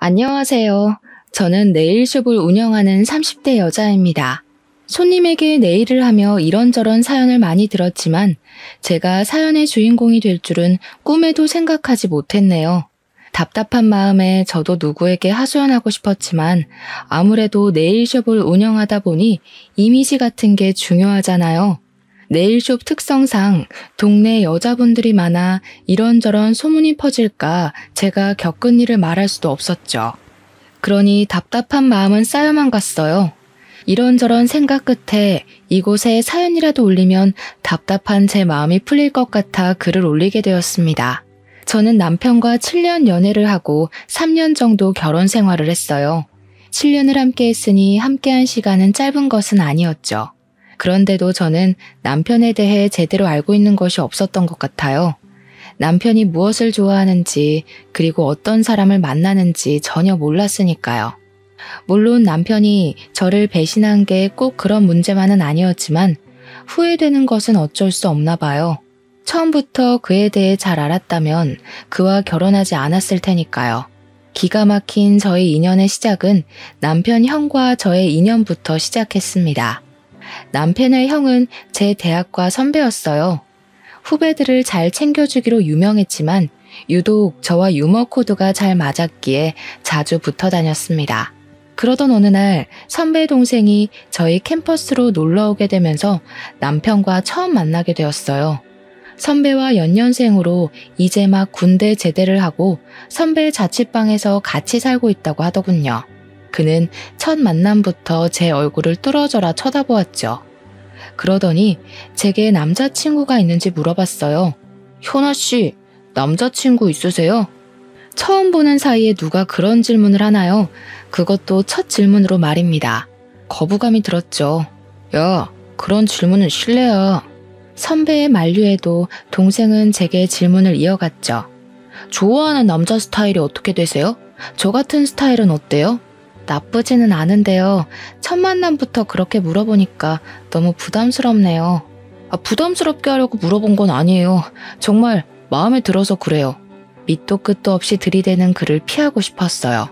안녕하세요. 저는 네일숍을 운영하는 30대 여자입니다. 손님에게 네일을 하며 이런저런 사연을 많이 들었지만 제가 사연의 주인공이 될 줄은 꿈에도 생각하지 못했네요. 답답한 마음에 저도 누구에게 하소연하고 싶었지만 아무래도 네일숍을 운영하다 보니 이미지 같은 게 중요하잖아요. 네일숍 특성상 동네 여자분들이 많아 이런저런 소문이 퍼질까 제가 겪은 일을 말할 수도 없었죠. 그러니 답답한 마음은 쌓여만 갔어요. 이런저런 생각 끝에 이곳에 사연이라도 올리면 답답한 제 마음이 풀릴 것 같아 글을 올리게 되었습니다. 저는 남편과 7년 연애를 하고 3년 정도 결혼 생활을 했어요. 7년을 함께 했으니 함께한 시간은 짧은 것은 아니었죠. 그런데도 저는 남편에 대해 제대로 알고 있는 것이 없었던 것 같아요. 남편이 무엇을 좋아하는지 그리고 어떤 사람을 만나는지 전혀 몰랐으니까요. 물론 남편이 저를 배신한 게 꼭 그런 문제만은 아니었지만 후회되는 것은 어쩔 수 없나 봐요. 처음부터 그에 대해 잘 알았다면 그와 결혼하지 않았을 테니까요. 기가 막힌 저의 인연의 시작은 남편 형과 저의 인연부터 시작했습니다. 남편의 형은 제 대학과 선배였어요. 후배들을 잘 챙겨주기로 유명했지만 유독 저와 유머 코드가 잘 맞았기에 자주 붙어 다녔습니다. 그러던 어느 날 선배 동생이 저희 캠퍼스로 놀러 오게 되면서 남편과 처음 만나게 되었어요. 선배와 연년생으로 이제 막 군대 제대를 하고 선배 자취방에서 같이 살고 있다고 하더군요. 그는 첫 만남부터 제 얼굴을 뚫어져라 쳐다보았죠. 그러더니 제게 남자친구가 있는지 물어봤어요. 현아 씨, 남자친구 있으세요? 처음 보는 사이에 누가 그런 질문을 하나요? 그것도 첫 질문으로 말입니다. 거부감이 들었죠. 야, 그런 질문은 실례야. 선배의 만류에도 동생은 제게 질문을 이어갔죠. 좋아하는 남자 스타일이 어떻게 되세요? 저 같은 스타일은 어때요? 나쁘지는 않은데요. 첫 만남부터 그렇게 물어보니까 너무 부담스럽네요. 부담스럽게 하려고 물어본 건 아니에요. 정말 마음에 들어서 그래요. 밑도 끝도 없이 들이대는 그를 피하고 싶었어요.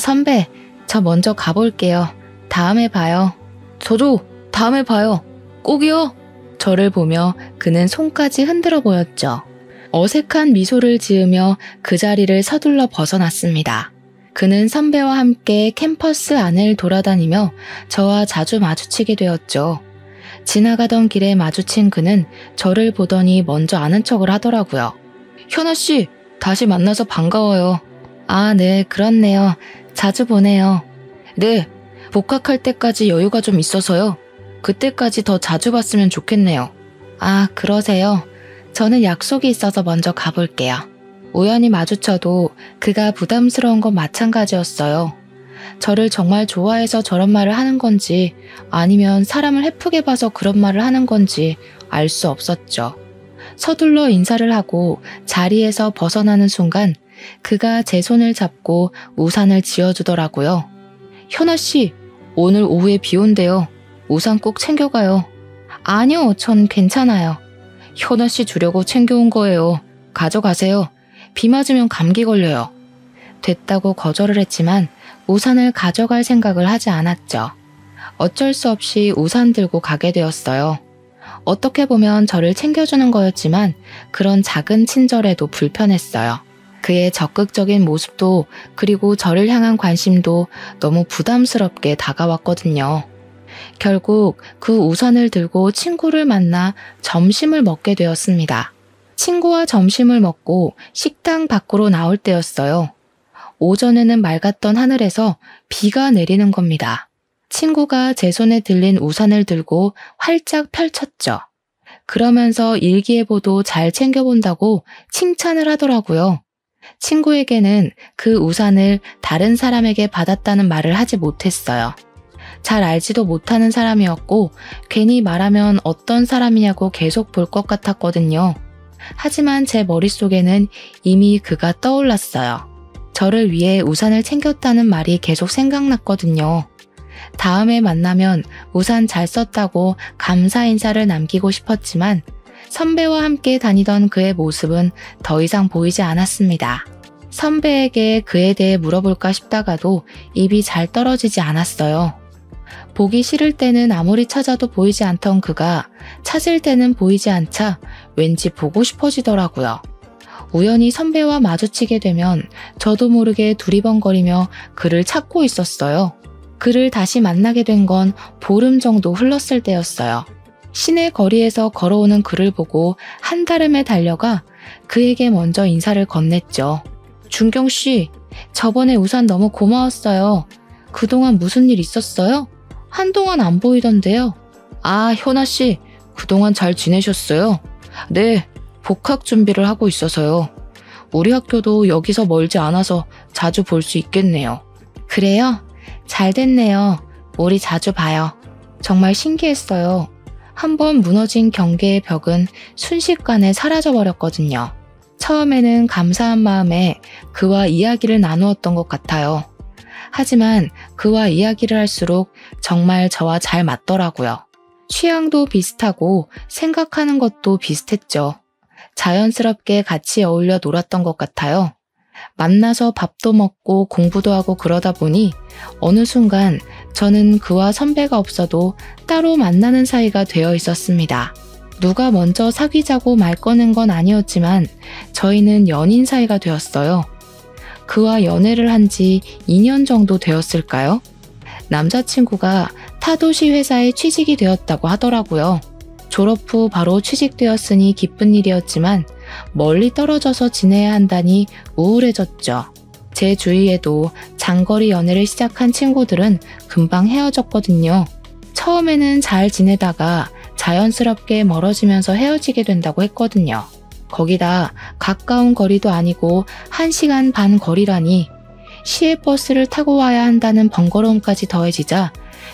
선배, 저 먼저 가볼게요. 다음에 봐요. 저도 다음에 봐요. 꼭이요. 저를 보며 그는 손까지 흔들어 보였죠. 어색한 미소를 지으며 그 자리를 서둘러 벗어났습니다. 그는 선배와 함께 캠퍼스 안을 돌아다니며 저와 자주 마주치게 되었죠. 지나가던 길에 마주친 그는 저를 보더니 먼저 아는 척을 하더라고요. 현아 씨, 다시 만나서 반가워요. 네, 그렇네요. 자주 보네요. 네, 복학할 때까지 여유가 좀 있어서요. 그때까지 더 자주 봤으면 좋겠네요. 그러세요. 저는 약속이 있어서 먼저 가볼게요. 우연히 마주쳐도 그가 부담스러운 건 마찬가지였어요. 저를 정말 좋아해서 저런 말을 하는 건지 아니면 사람을 해프게 봐서 그런 말을 하는 건지 알 수 없었죠. 서둘러 인사를 하고 자리에서 벗어나는 순간 그가 제 손을 잡고 우산을 지어주더라고요. 현아 씨, 오늘 오후에 비 온대요. 우산 꼭 챙겨가요. 아니요, 전 괜찮아요. 현아 씨 주려고 챙겨온 거예요. 가져가세요. 비 맞으면 감기 걸려요. 됐다고 거절을 했지만 우산을 가져갈 생각을 하지 않았죠. 어쩔 수 없이 우산 들고 가게 되었어요. 어떻게 보면 저를 챙겨주는 거였지만 그런 작은 친절에도 불편했어요. 그의 적극적인 모습도 그리고 저를 향한 관심도 너무 부담스럽게 다가왔거든요. 결국 그 우산을 들고 친구를 만나 점심을 먹게 되었습니다. 친구와 점심을 먹고 식당 밖으로 나올 때였어요. 오전에는 맑았던 하늘에서 비가 내리는 겁니다. 친구가 제 손에 들린 우산을 들고 활짝 펼쳤죠. 그러면서 일기예보도 잘 챙겨본다고 칭찬을 하더라고요. 친구에게는 그 우산을 다른 사람에게 받았다는 말을 하지 못했어요. 잘 알지도 못하는 사람이었고 괜히 말하면 어떤 사람이냐고 계속 볼 것 같았거든요. 하지만 제 머릿속에는 이미 그가 떠올랐어요. 저를 위해 우산을 챙겼다는 말이 계속 생각났거든요. 다음에 만나면 우산 잘 썼다고 감사 인사를 남기고 싶었지만 선배와 함께 다니던 그의 모습은 더 이상 보이지 않았습니다. 선배에게 그에 대해 물어볼까 싶다가도 입이 잘 떨어지지 않았어요. 보기 싫을 때는 아무리 찾아도 보이지 않던 그가 찾을 때는 보이지 않자 왠지 보고 싶어지더라고요. 우연히 선배와 마주치게 되면 저도 모르게 두리번거리며 그를 찾고 있었어요. 그를 다시 만나게 된 건 보름 정도 흘렀을 때였어요. 시내 거리에서 걸어오는 그를 보고 한달음에 달려가 그에게 먼저 인사를 건넸죠. 준경씨, 저번에 우산 너무 고마웠어요. 그동안 무슨 일 있었어요? 한동안 안 보이던데요. 아, 현아씨, 그동안 잘 지내셨어요? 네, 복학 준비를 하고 있어서요. 우리 학교도 여기서 멀지 않아서 자주 볼 수 있겠네요. 그래요? 잘 됐네요. 우리 자주 봐요. 정말 신기했어요. 한번 무너진 경계의 벽은 순식간에 사라져버렸거든요. 처음에는 감사한 마음에 그와 이야기를 나누었던 것 같아요. 하지만 그와 이야기를 할수록 정말 저와 잘 맞더라고요. 취향도 비슷하고 생각하는 것도 비슷했죠. 자연스럽게 같이 어울려 놀았던 것 같아요. 만나서 밥도 먹고 공부도 하고 그러다 보니 어느 순간 저는 그와 선배가 없어도 따로 만나는 사이가 되어 있었습니다. 누가 먼저 사귀자고 말 꺼낸 건 아니었지만 저희는 연인 사이가 되었어요. 그와 연애를 한 지 2년 정도 되었을까요? 남자친구가 타도시 회사에 취직이 되었다고 하더라고요. 졸업 후 바로 취직되었으니 기쁜 일이었지만 멀리 떨어져서 지내야 한다니 우울해졌죠. 제 주위에도 장거리 연애를 시작한 친구들은 금방 헤어졌거든요. 처음에는 잘 지내다가 자연스럽게 멀어지면서 헤어지게 된다고 했거든요. 거기다 가까운 거리도 아니고 1시간 반 거리라니 시외버스를 타고 와야 한다는 번거로움까지 더해지자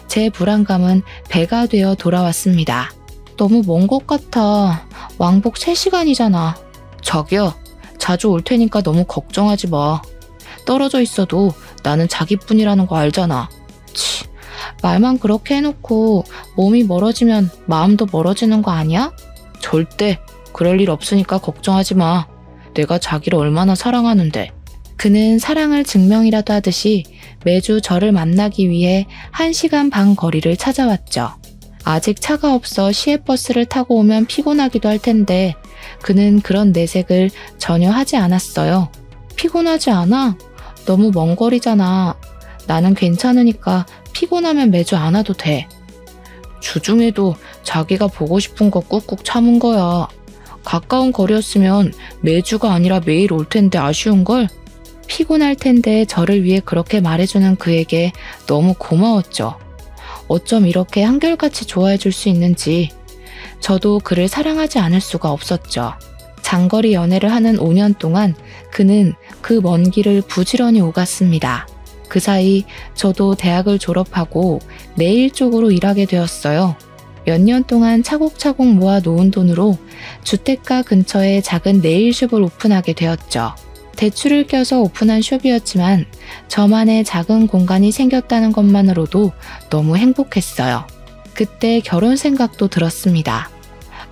제 불안감은 배가 되어 돌아왔습니다. 너무 먼 것 같아. 왕복 3시간이잖아. 자기야, 자주 올 테니까 너무 걱정하지 마. 떨어져 있어도 나는 자기뿐이라는 거 알잖아. 치, 말만 그렇게 해놓고 몸이 멀어지면 마음도 멀어지는 거 아니야? 절대 그럴 일 없으니까 걱정하지 마. 내가 자기를 얼마나 사랑하는데. 그는 사랑을 증명이라도 하듯이 매주 저를 만나기 위해 1시간 반 거리를 찾아왔죠. 아직 차가 없어 시외버스를 타고 오면 피곤하기도 할 텐데 그는 그런 내색을 전혀 하지 않았어요. 피곤하지 않아? 너무 먼 거리잖아. 나는 괜찮으니까 피곤하면 매주 안 와도 돼. 주중에도 자기가 보고 싶은 거 꾹꾹 참은 거야. 가까운 거리였으면 매주가 아니라 매일 올 텐데 아쉬운걸? 피곤할 텐데 저를 위해 그렇게 말해주는 그에게 너무 고마웠죠. 어쩜 이렇게 한결같이 좋아해 줄 수 있는지 저도 그를 사랑하지 않을 수가 없었죠. 장거리 연애를 하는 5년 동안 그는 그 먼 길을 부지런히 오갔습니다. 그 사이 저도 대학을 졸업하고 네일 쪽으로 일하게 되었어요. 몇 년 동안 차곡차곡 모아 놓은 돈으로 주택가 근처에 작은 네일숍을 오픈하게 되었죠. 대출을 껴서 오픈한 숍이었지만 저만의 작은 공간이 생겼다는 것만으로도 너무 행복했어요. 그때 결혼 생각도 들었습니다.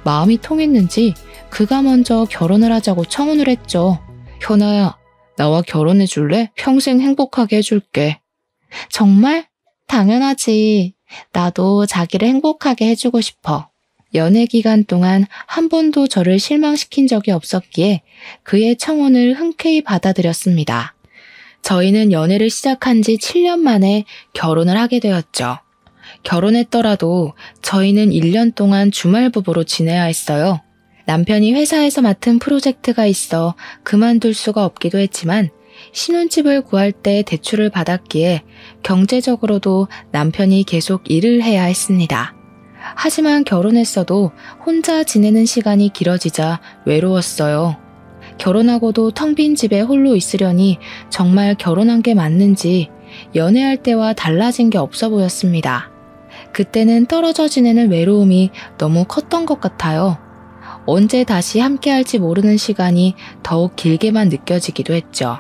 마음이 통했는지 그가 먼저 결혼을 하자고 청혼을 했죠. 현아야, 나와 결혼해 줄래? 평생 행복하게 해줄게. 정말? 당연하지. 나도 자기를 행복하게 해주고 싶어. 연애 기간 동안 한 번도 저를 실망시킨 적이 없었기에 그의 청혼을 흔쾌히 받아들였습니다. 저희는 연애를 시작한 지 7년 만에 결혼을 하게 되었죠. 결혼했더라도 저희는 1년 동안 주말 부부로 지내야 했어요. 남편이 회사에서 맡은 프로젝트가 있어 그만둘 수가 없기도 했지만 신혼집을 구할 때 대출을 받았기에 경제적으로도 남편이 계속 일을 해야 했습니다. 하지만 결혼했어도 혼자 지내는 시간이 길어지자 외로웠어요. 결혼하고도 텅 빈 집에 홀로 있으려니 정말 결혼한 게 맞는지 연애할 때와 달라진 게 없어 보였습니다. 그때는 떨어져 지내는 외로움이 너무 컸던 것 같아요. 언제 다시 함께할지 모르는 시간이 더욱 길게만 느껴지기도 했죠.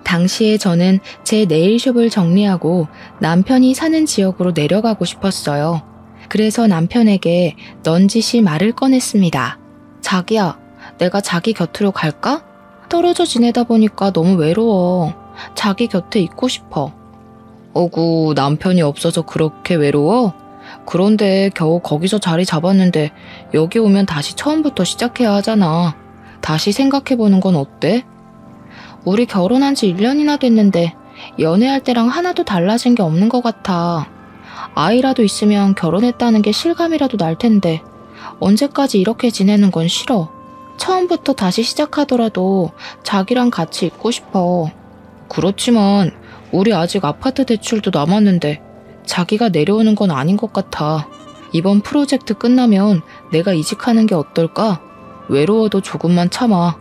당시에 저는 제 네일숍을 정리하고 남편이 사는 지역으로 내려가고 싶었어요. 그래서 남편에게 넌지시 말을 꺼냈습니다. 자기야, 내가 자기 곁으로 갈까? 떨어져 지내다 보니까 너무 외로워. 자기 곁에 있고 싶어. 어구, 남편이 없어서 그렇게 외로워? 그런데 겨우 거기서 자리 잡았는데 여기 오면 다시 처음부터 시작해야 하잖아. 다시 생각해보는 건 어때? 우리 결혼한 지 1년이나 됐는데 연애할 때랑 하나도 달라진 게 없는 것 같아. 아이라도 있으면 결혼했다는 게 실감이라도 날 텐데 언제까지 이렇게 지내는 건 싫어. 처음부터 다시 시작하더라도 자기랑 같이 있고 싶어. 그렇지만 우리 아직 아파트 대출도 남았는데 자기가 내려오는 건 아닌 것 같아. 이번 프로젝트 끝나면 내가 이직하는 게 어떨까? 외로워도 조금만 참아.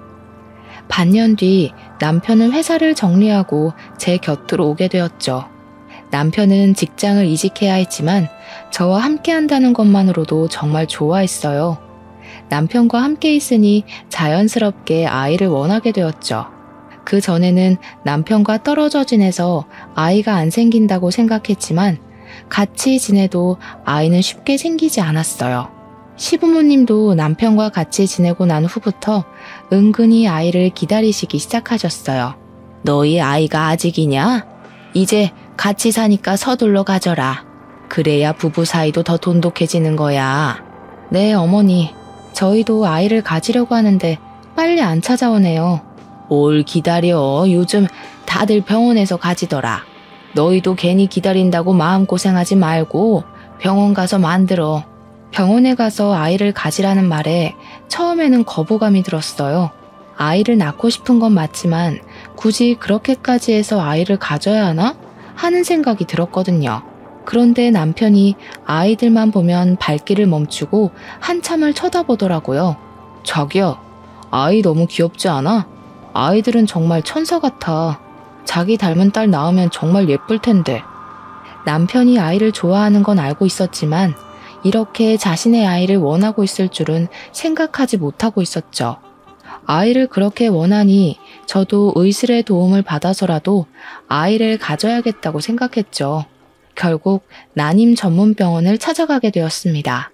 반년 뒤 남편은 회사를 정리하고 제 곁으로 오게 되었죠. 남편은 직장을 이직해야 했지만 저와 함께 한다는 것만으로도 정말 좋아했어요. 남편과 함께 있으니 자연스럽게 아이를 원하게 되었죠. 그 전에는 남편과 떨어져 지내서 아이가 안 생긴다고 생각했지만 같이 지내도 아이는 쉽게 생기지 않았어요. 시부모님도 남편과 같이 지내고 난 후부터 은근히 아이를 기다리시기 시작하셨어요. 너희 아이가 아직이냐? 이제 같이 사니까 서둘러 가져라. 그래야 부부 사이도 더 돈독해지는 거야. 네, 어머니. 저희도 아이를 가지려고 하는데 빨리 안 찾아오네요. 뭘 기다려. 요즘 다들 병원에서 가지더라. 너희도 괜히 기다린다고 마음고생하지 말고 병원 가서 만들어. 병원에 가서 아이를 가지라는 말에 처음에는 거부감이 들었어요. 아이를 낳고 싶은 건 맞지만 굳이 그렇게까지 해서 아이를 가져야 하나? 하는 생각이 들었거든요. 그런데 남편이 아이들만 보면 발길을 멈추고 한참을 쳐다보더라고요. 자기야, 아이 너무 귀엽지 않아? 아이들은 정말 천사 같아. 자기 닮은 딸 낳으면 정말 예쁠 텐데. 남편이 아이를 좋아하는 건 알고 있었지만 이렇게 자신의 아이를 원하고 있을 줄은 생각하지 못하고 있었죠. 아이를 그렇게 원하니 저도 의술의 도움을 받아서라도 아이를 가져야겠다고 생각했죠. 결국 난임 전문 병원을 찾아가게 되었습니다.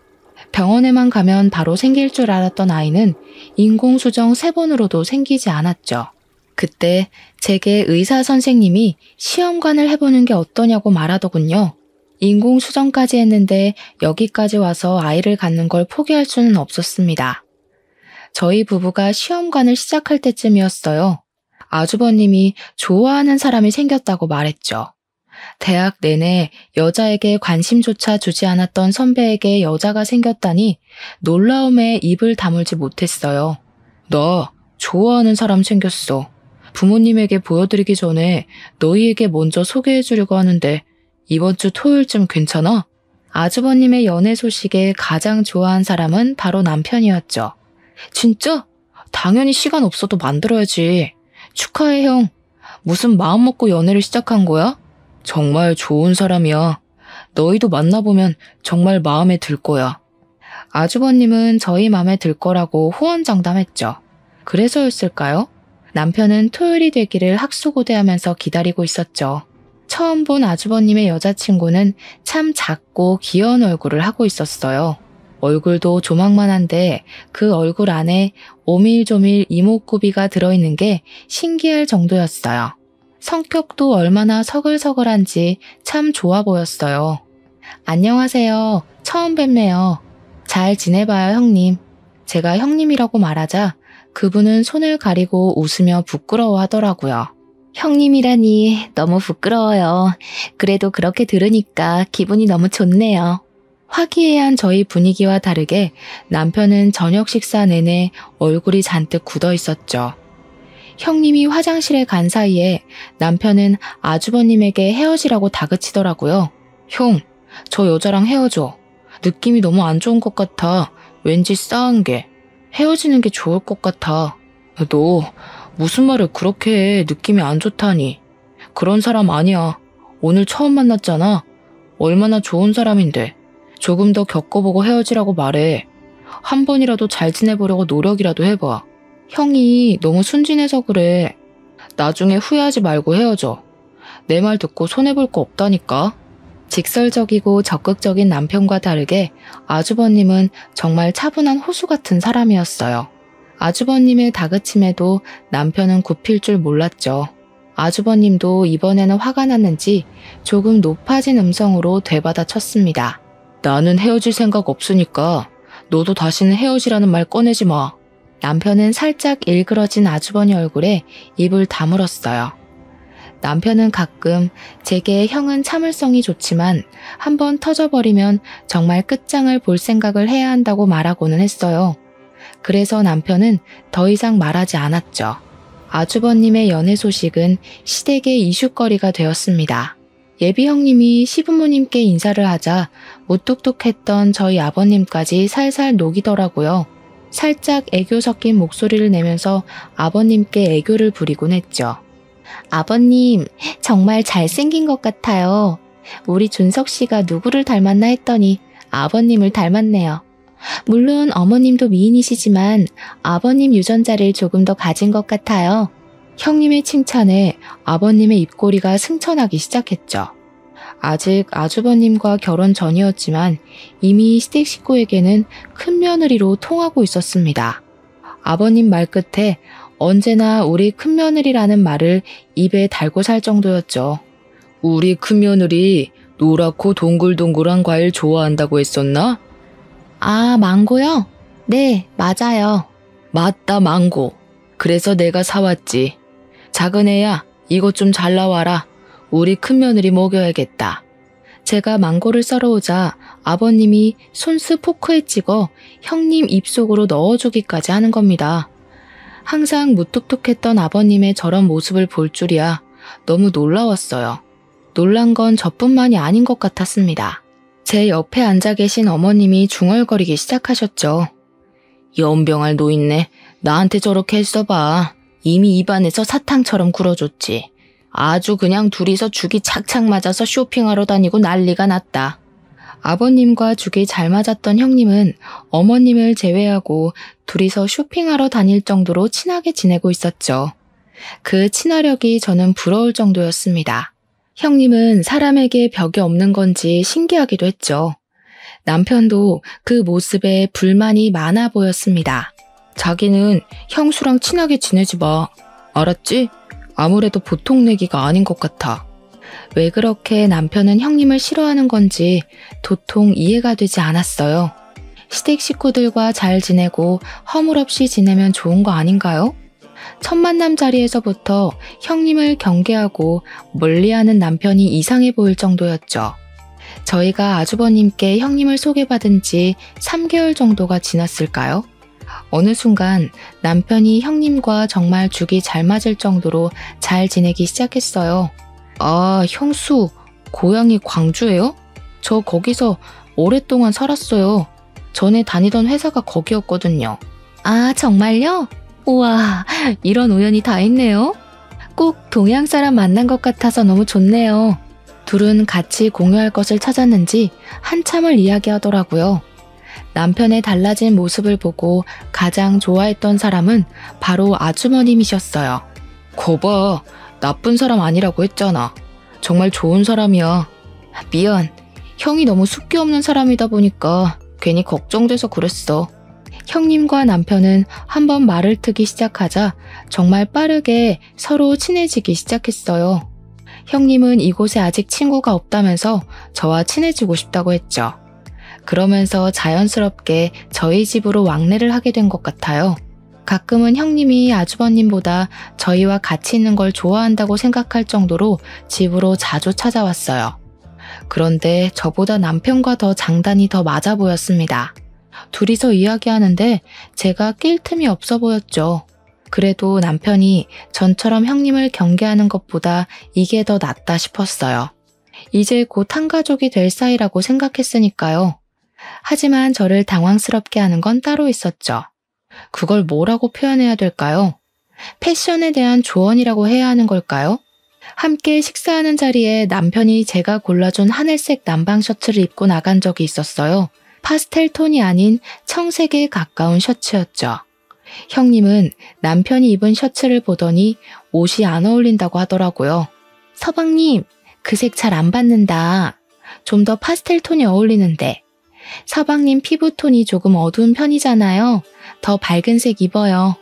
병원에만 가면 바로 생길 줄 알았던 아이는 인공수정 3번으로도 생기지 않았죠. 그때 제게 의사 선생님이 시험관을 해보는 게 어떠냐고 말하더군요. 인공수정까지 했는데 여기까지 와서 아이를 갖는 걸 포기할 수는 없었습니다. 저희 부부가 시험관을 시작할 때쯤이었어요. 아주버님이 좋아하는 사람이 생겼다고 말했죠. 대학 내내 여자에게 관심조차 주지 않았던 선배에게 여자가 생겼다니 놀라움에 입을 다물지 못했어요. 나 좋아하는 사람 생겼어. 부모님에게 보여드리기 전에 너희에게 먼저 소개해주려고 하는데 이번 주 토요일쯤 괜찮아? 아주버님의 연애 소식에 가장 좋아한 사람은 바로 남편이었죠. 진짜? 당연히 시간 없어도 만들어야지. 축하해, 형. 무슨 마음 먹고 연애를 시작한 거야? 정말 좋은 사람이야. 너희도 만나보면 정말 마음에 들 거야. 아주버님은 저희 마음에 들 거라고 호언장담했죠. 그래서였을까요? 남편은 토요일이 되기를 학수고대하면서 기다리고 있었죠. 처음 본 아주버님의 여자친구는 참 작고 귀여운 얼굴을 하고 있었어요. 얼굴도 조망만한데 그 얼굴 안에 오밀조밀 이목구비가 들어있는 게 신기할 정도였어요. 성격도 얼마나 서글서글한지 참 좋아 보였어요. 안녕하세요. 처음 뵙네요. 잘 지내봐요, 형님. 제가 형님이라고 말하자 그분은 손을 가리고 웃으며 부끄러워하더라고요. 형님이라니 너무 부끄러워요. 그래도 그렇게 들으니까 기분이 너무 좋네요. 화기애애한 저희 분위기와 다르게 남편은 저녁 식사 내내 얼굴이 잔뜩 굳어 있었죠. 형님이 화장실에 간 사이에 남편은 아주버님에게 헤어지라고 다그치더라고요. 형, 저 여자랑 헤어져. 느낌이 너무 안 좋은 것 같아. 왠지 싸한 게. 헤어지는 게 좋을 것 같아. 너 무슨 말을 그렇게 해. 느낌이 안 좋다니. 그런 사람 아니야. 오늘 처음 만났잖아. 얼마나 좋은 사람인데. 조금 더 겪어보고 헤어지라고 말해. 한 번이라도 잘 지내보려고 노력이라도 해봐. 형이 너무 순진해서 그래. 나중에 후회하지 말고 헤어져. 내 말 듣고 손해볼 거 없다니까. 직설적이고 적극적인 남편과 다르게 아주버님은 정말 차분한 호수 같은 사람이었어요. 아주버님의 다그침에도 남편은 굽힐 줄 몰랐죠. 아주버님도 이번에는 화가 났는지 조금 높아진 음성으로 되받아쳤습니다. 나는 헤어질 생각 없으니까 너도 다시는 헤어지라는 말 꺼내지 마. 남편은 살짝 일그러진 아주버니 얼굴에 입을 다물었어요. 남편은 가끔 제게 형은 참을성이 좋지만 한번 터져버리면 정말 끝장을 볼 생각을 해야 한다고 말하고는 했어요. 그래서 남편은 더 이상 말하지 않았죠. 아주버님의 연애 소식은 시댁의 이슈거리가 되었습니다. 예비 형님이 시부모님께 인사를 하자 무뚝뚝했던 저희 아버님까지 살살 녹이더라고요. 살짝 애교 섞인 목소리를 내면서 아버님께 애교를 부리곤 했죠. 아버님, 정말 잘생긴 것 같아요. 우리 준석 씨가 누구를 닮았나 했더니 아버님을 닮았네요. 물론 어머님도 미인이시지만 아버님 유전자를 조금 더 가진 것 같아요. 형님의 칭찬에 아버님의 입꼬리가 승천하기 시작했죠. 아직 아주버님과 결혼 전이었지만 이미 시댁 식구에게는 큰 며느리로 통하고 있었습니다. 아버님 말끝에 언제나 우리 큰며느리라는 말을 입에 달고 살 정도였죠. 우리 큰며느리 노랗고 동글동글한 과일 좋아한다고 했었나? 아, 망고요? 네, 맞아요. 맞다, 망고. 그래서 내가 사왔지. 작은 애야, 이것 좀 잘라와라. 우리 큰며느리 먹여야겠다. 제가 망고를 썰어오자 아버님이 손수 포크에 찍어 형님 입속으로 넣어주기까지 하는 겁니다. 항상 무뚝뚝했던 아버님의 저런 모습을 볼 줄이야 너무 놀라웠어요. 놀란 건 저뿐만이 아닌 것 같았습니다. 제 옆에 앉아 계신 어머님이 중얼거리기 시작하셨죠. 연병할 노인네, 나한테 저렇게 했어봐. 이미 입안에서 사탕처럼 굴어줬지. 아주 그냥 둘이서 죽이 착착 맞아서 쇼핑하러 다니고 난리가 났다. 아버님과 죽이 잘 맞았던 형님은 어머님을 제외하고 둘이서 쇼핑하러 다닐 정도로 친하게 지내고 있었죠. 그 친화력이 저는 부러울 정도였습니다. 형님은 사람에게 벽이 없는 건지 신기하기도 했죠. 남편도 그 모습에 불만이 많아 보였습니다. 자기는 형수랑 친하게 지내지 마. 알았지? 아무래도 보통 내기가 아닌 것 같아. 왜 그렇게 남편은 형님을 싫어하는 건지 도통 이해가 되지 않았어요. 시댁 식구들과 잘 지내고 허물없이 지내면 좋은 거 아닌가요? 첫 만남 자리에서부터 형님을 경계하고 멀리하는 남편이 이상해 보일 정도였죠. 저희가 아주버님께 형님을 소개받은 지 3개월 정도가 지났을까요? 어느 순간 남편이 형님과 정말 죽이 잘 맞을 정도로 잘 지내기 시작했어요. 아, 형수, 고향이 광주예요? 저 거기서 오랫동안 살았어요. 전에 다니던 회사가 거기였거든요. 아, 정말요? 우와, 이런 우연이 다 있네요. 꼭 동양 사람 만난 것 같아서 너무 좋네요. 둘은 같이 공유할 것을 찾았는지 한참을 이야기하더라고요. 남편의 달라진 모습을 보고 가장 좋아했던 사람은 바로 아주머님이셨어요. 거봐, 나쁜 사람 아니라고 했잖아. 정말 좋은 사람이야. 미안, 형이 너무 숫기 없는 사람이다 보니까 괜히 걱정돼서 그랬어. 형님과 남편은 한번 말을 트기 시작하자 정말 빠르게 서로 친해지기 시작했어요. 형님은 이곳에 아직 친구가 없다면서 저와 친해지고 싶다고 했죠. 그러면서 자연스럽게 저희 집으로 왕래를 하게 된 것 같아요. 가끔은 형님이 아주버님보다 저희와 같이 있는 걸 좋아한다고 생각할 정도로 집으로 자주 찾아왔어요. 그런데 저보다 남편과 더 장단이 더 맞아 보였습니다. 둘이서 이야기하는데 제가 낄 틈이 없어 보였죠. 그래도 남편이 전처럼 형님을 경계하는 것보다 이게 더 낫다 싶었어요. 이제 곧 한 가족이 될 사이라고 생각했으니까요. 하지만 저를 당황스럽게 하는 건 따로 있었죠. 그걸 뭐라고 표현해야 될까요? 패션에 대한 조언이라고 해야 하는 걸까요? 함께 식사하는 자리에 남편이 제가 골라준 하늘색 남방 셔츠를 입고 나간 적이 있었어요. 파스텔 톤이 아닌 청색에 가까운 셔츠였죠. 형님은 남편이 입은 셔츠를 보더니 옷이 안 어울린다고 하더라고요. 서방님, 그 색 잘 안 받는다. 좀 더 파스텔 톤이 어울리는데. 서방님 피부톤이 조금 어두운 편이잖아요. 더 밝은 색 입어요.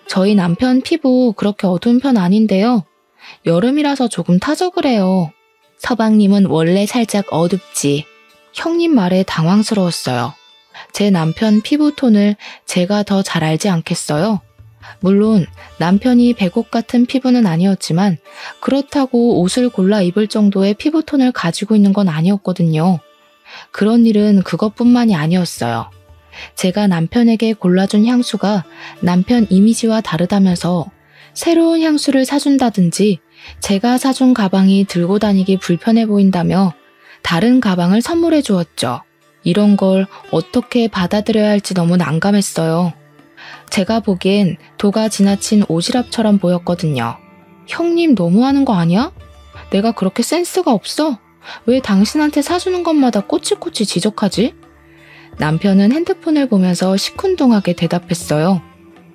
저희 남편 피부 그렇게 어두운 편 아닌데요. 여름이라서 조금 타서 그래요. 서방님은 원래 살짝 어둡지. 형님 말에 당황스러웠어요. 제 남편 피부톤을 제가 더 잘 알지 않겠어요? 물론 남편이 백옥 같은 피부는 아니었지만 그렇다고 옷을 골라 입을 정도의 피부톤을 가지고 있는 건 아니었거든요. 그런 일은 그것뿐만이 아니었어요. 제가 남편에게 골라준 향수가 남편 이미지와 다르다면서 새로운 향수를 사준다든지 제가 사준 가방이 들고 다니기 불편해 보인다며 다른 가방을 선물해 주었죠. 이런 걸 어떻게 받아들여야 할지 너무 난감했어요. 제가 보기엔 도가 지나친 오지랖처럼 보였거든요. 형님 너무하는 거 아니야? 내가 그렇게 센스가 없어? 왜 당신한테 사주는 것마다 꼬치꼬치 지적하지? 남편은 핸드폰을 보면서 시큰둥하게 대답했어요.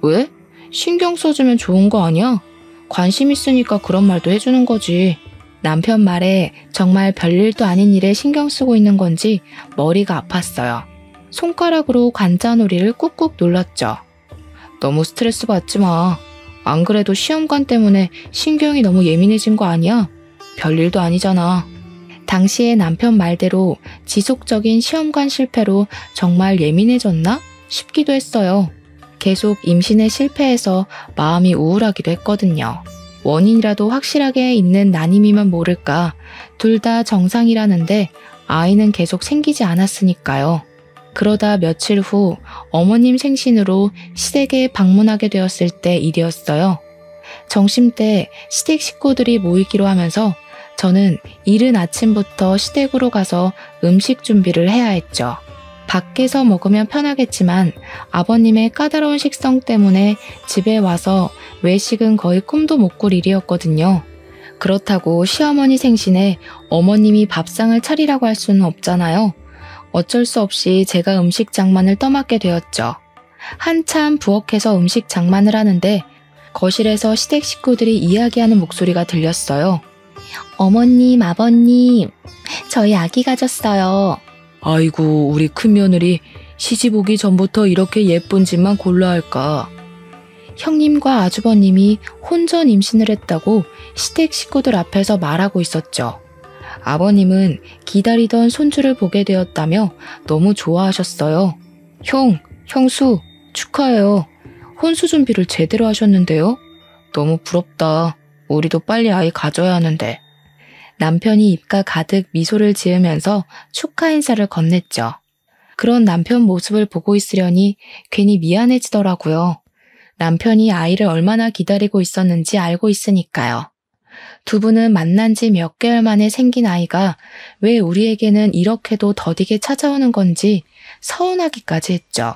왜? 신경 써주면 좋은 거 아니야? 관심 있으니까 그런 말도 해주는 거지. 남편 말에 정말 별일도 아닌 일에 신경 쓰고 있는 건지 머리가 아팠어요. 손가락으로 관자놀이를 꾹꾹 눌렀죠. 너무 스트레스 받지 마. 안 그래도 시험관 때문에 신경이 너무 예민해진 거 아니야? 별일도 아니잖아. 당시에 남편 말대로 지속적인 시험관 실패로 정말 예민해졌나 싶기도 했어요. 계속 임신에 실패해서 마음이 우울하기도 했거든요. 원인이라도 확실하게 있는 난임이면 모를까 둘 다 정상이라는데 아이는 계속 생기지 않았으니까요. 그러다 며칠 후 어머님 생신으로 시댁에 방문하게 되었을 때 일이었어요. 점심때 시댁 식구들이 모이기로 하면서 저는 이른 아침부터 시댁으로 가서 음식 준비를 해야 했죠. 밖에서 먹으면 편하겠지만 아버님의 까다로운 식성 때문에 집에 와서 외식은 거의 꿈도 못 꿀 일이었거든요. 그렇다고 시어머니 생신에 어머님이 밥상을 차리라고 할 수는 없잖아요. 어쩔 수 없이 제가 음식 장만을 떠맡게 되었죠. 한참 부엌에서 음식 장만을 하는데 거실에서 시댁 식구들이 이야기하는 목소리가 들렸어요. 어머님, 아버님, 저희 아기 가졌어요. 아이고, 우리 큰며느리 시집 오기 전부터 이렇게 예쁜 집만 골라 할까. 형님과 아주버님이 혼전 임신을 했다고 시댁 식구들 앞에서 말하고 있었죠. 아버님은 기다리던 손주를 보게 되었다며 너무 좋아하셨어요. 형수, 축하해요. 혼수 준비를 제대로 하셨는데요? 너무 부럽다. 우리도 빨리 아이 가져야 하는데. 남편이 입가 가득 미소를 지으면서 축하 인사를 건넸죠. 그런 남편 모습을 보고 있으려니 괜히 미안해지더라고요. 남편이 아이를 얼마나 기다리고 있었는지 알고 있으니까요. 두 분은 만난 지 몇 개월 만에 생긴 아이가 왜 우리에게는 이렇게도 더디게 찾아오는 건지 서운하기까지 했죠.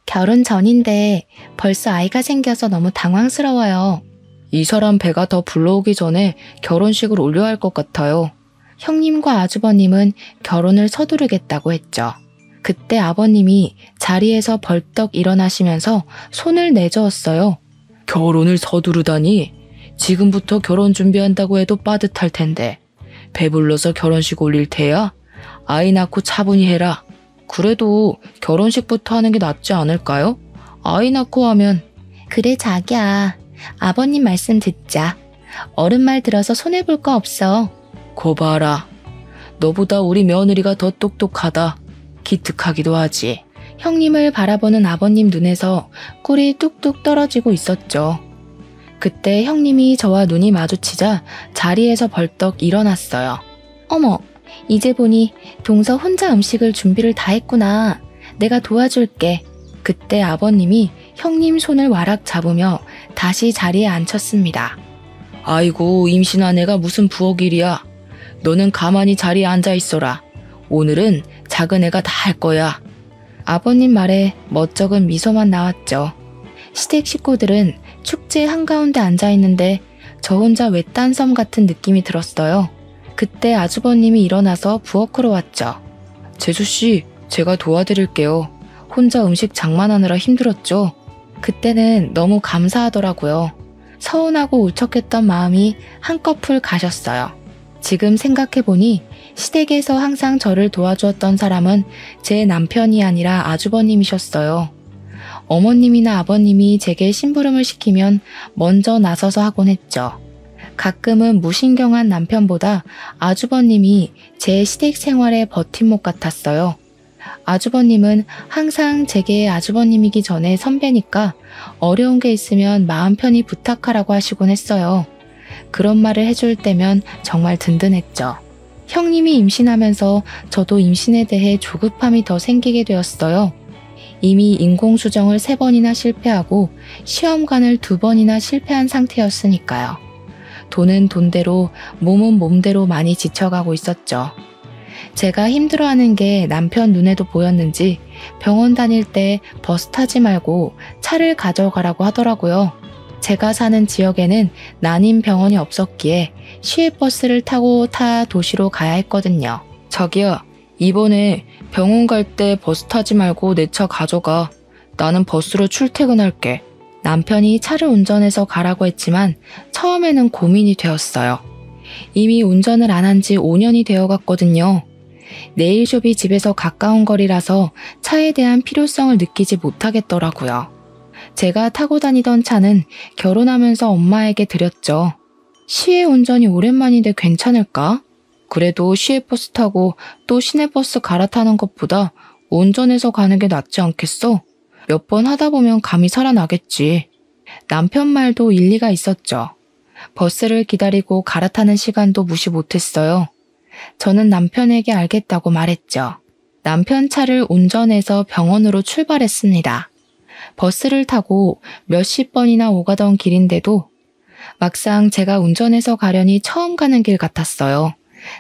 결혼 전인데 벌써 아이가 생겨서 너무 당황스러워요. 이 사람 배가 더 불러오기 전에 결혼식을 올려야 할 것 같아요. 형님과 아주버님은 결혼을 서두르겠다고 했죠. 그때 아버님이 자리에서 벌떡 일어나시면서 손을 내저었어요. 결혼을 서두르다니? 지금부터 결혼 준비한다고 해도 빠듯할 텐데. 배불러서 결혼식 올릴 테야? 아이 낳고 차분히 해라. 그래도 결혼식부터 하는 게 낫지 않을까요? 아이 낳고 하면. 그래 자기야. 아버님 말씀 듣자. 어른 말 들어서 손해볼 거 없어. 거 봐라. 너보다 우리 며느리가 더 똑똑하다. 기특하기도 하지. 형님을 바라보는 아버님 눈에서 꿀이 뚝뚝 떨어지고 있었죠. 그때 형님이 저와 눈이 마주치자 자리에서 벌떡 일어났어요. 어머, 이제 보니 동서 혼자 음식을 준비를 다 했구나. 내가 도와줄게. 그때 아버님이 형님 손을 와락 잡으며 다시 자리에 앉혔습니다. 아이고, 임신한 애가 무슨 부엌 일이야. 너는 가만히 자리에 앉아 있어라. 오늘은 작은 애가 다 할 거야. 아버님 말에 멋쩍은 미소만 나왔죠. 시댁 식구들은 축제 한가운데 앉아있는데 저 혼자 외딴 섬 같은 느낌이 들었어요. 그때 아주버님이 일어나서 부엌으로 왔죠. 재수씨, 제가 도와드릴게요. 혼자 음식 장만하느라 힘들었죠? 그때는 너무 감사하더라고요. 서운하고 울적했던 마음이 한꺼풀 가셨어요. 지금 생각해보니 시댁에서 항상 저를 도와주었던 사람은 제 남편이 아니라 아주버님이셨어요. 어머님이나 아버님이 제게 심부름을 시키면 먼저 나서서 하곤 했죠. 가끔은 무신경한 남편보다 아주버님이 제 시댁 생활의 버팀목 같았어요. 아주버님은 항상 제게 아주버님이기 전에 선배니까 어려운 게 있으면 마음 편히 부탁하라고 하시곤 했어요. 그런 말을 해줄 때면 정말 든든했죠. 형님이 임신하면서 저도 임신에 대해 조급함이 더 생기게 되었어요. 이미 인공수정을 3번이나 실패하고 시험관을 2번이나 실패한 상태였으니까요. 돈은 돈대로, 몸은 몸대로 많이 지쳐가고 있었죠. 제가 힘들어하는 게 남편 눈에도 보였는지 병원 다닐 때 버스 타지 말고 차를 가져가라고 하더라고요. 제가 사는 지역에는 난임 병원이 없었기에 시외버스를 타고 타 도시로 가야 했거든요. 자기야, 이번에 병원 갈 때 버스 타지 말고 내 차 가져가. 나는 버스로 출퇴근할게. 남편이 차를 운전해서 가라고 했지만 처음에는 고민이 되었어요. 이미 운전을 안 한 지 5년이 되어갔거든요. 네일숍이 집에서 가까운 거리라서 차에 대한 필요성을 느끼지 못하겠더라고요. 제가 타고 다니던 차는 결혼하면서 엄마에게 드렸죠. 시외 운전이 오랜만인데 괜찮을까? 그래도 시외버스 타고 또 시내버스 갈아타는 것보다 운전해서 가는 게 낫지 않겠어? 몇 번 하다 보면 감이 살아나겠지. 남편 말도 일리가 있었죠. 버스를 기다리고 갈아타는 시간도 무시 못했어요. 저는 남편에게 알겠다고 말했죠. 남편 차를 운전해서 병원으로 출발했습니다. 버스를 타고 몇십 번이나 오가던 길인데도 막상 제가 운전해서 가려니 처음 가는 길 같았어요.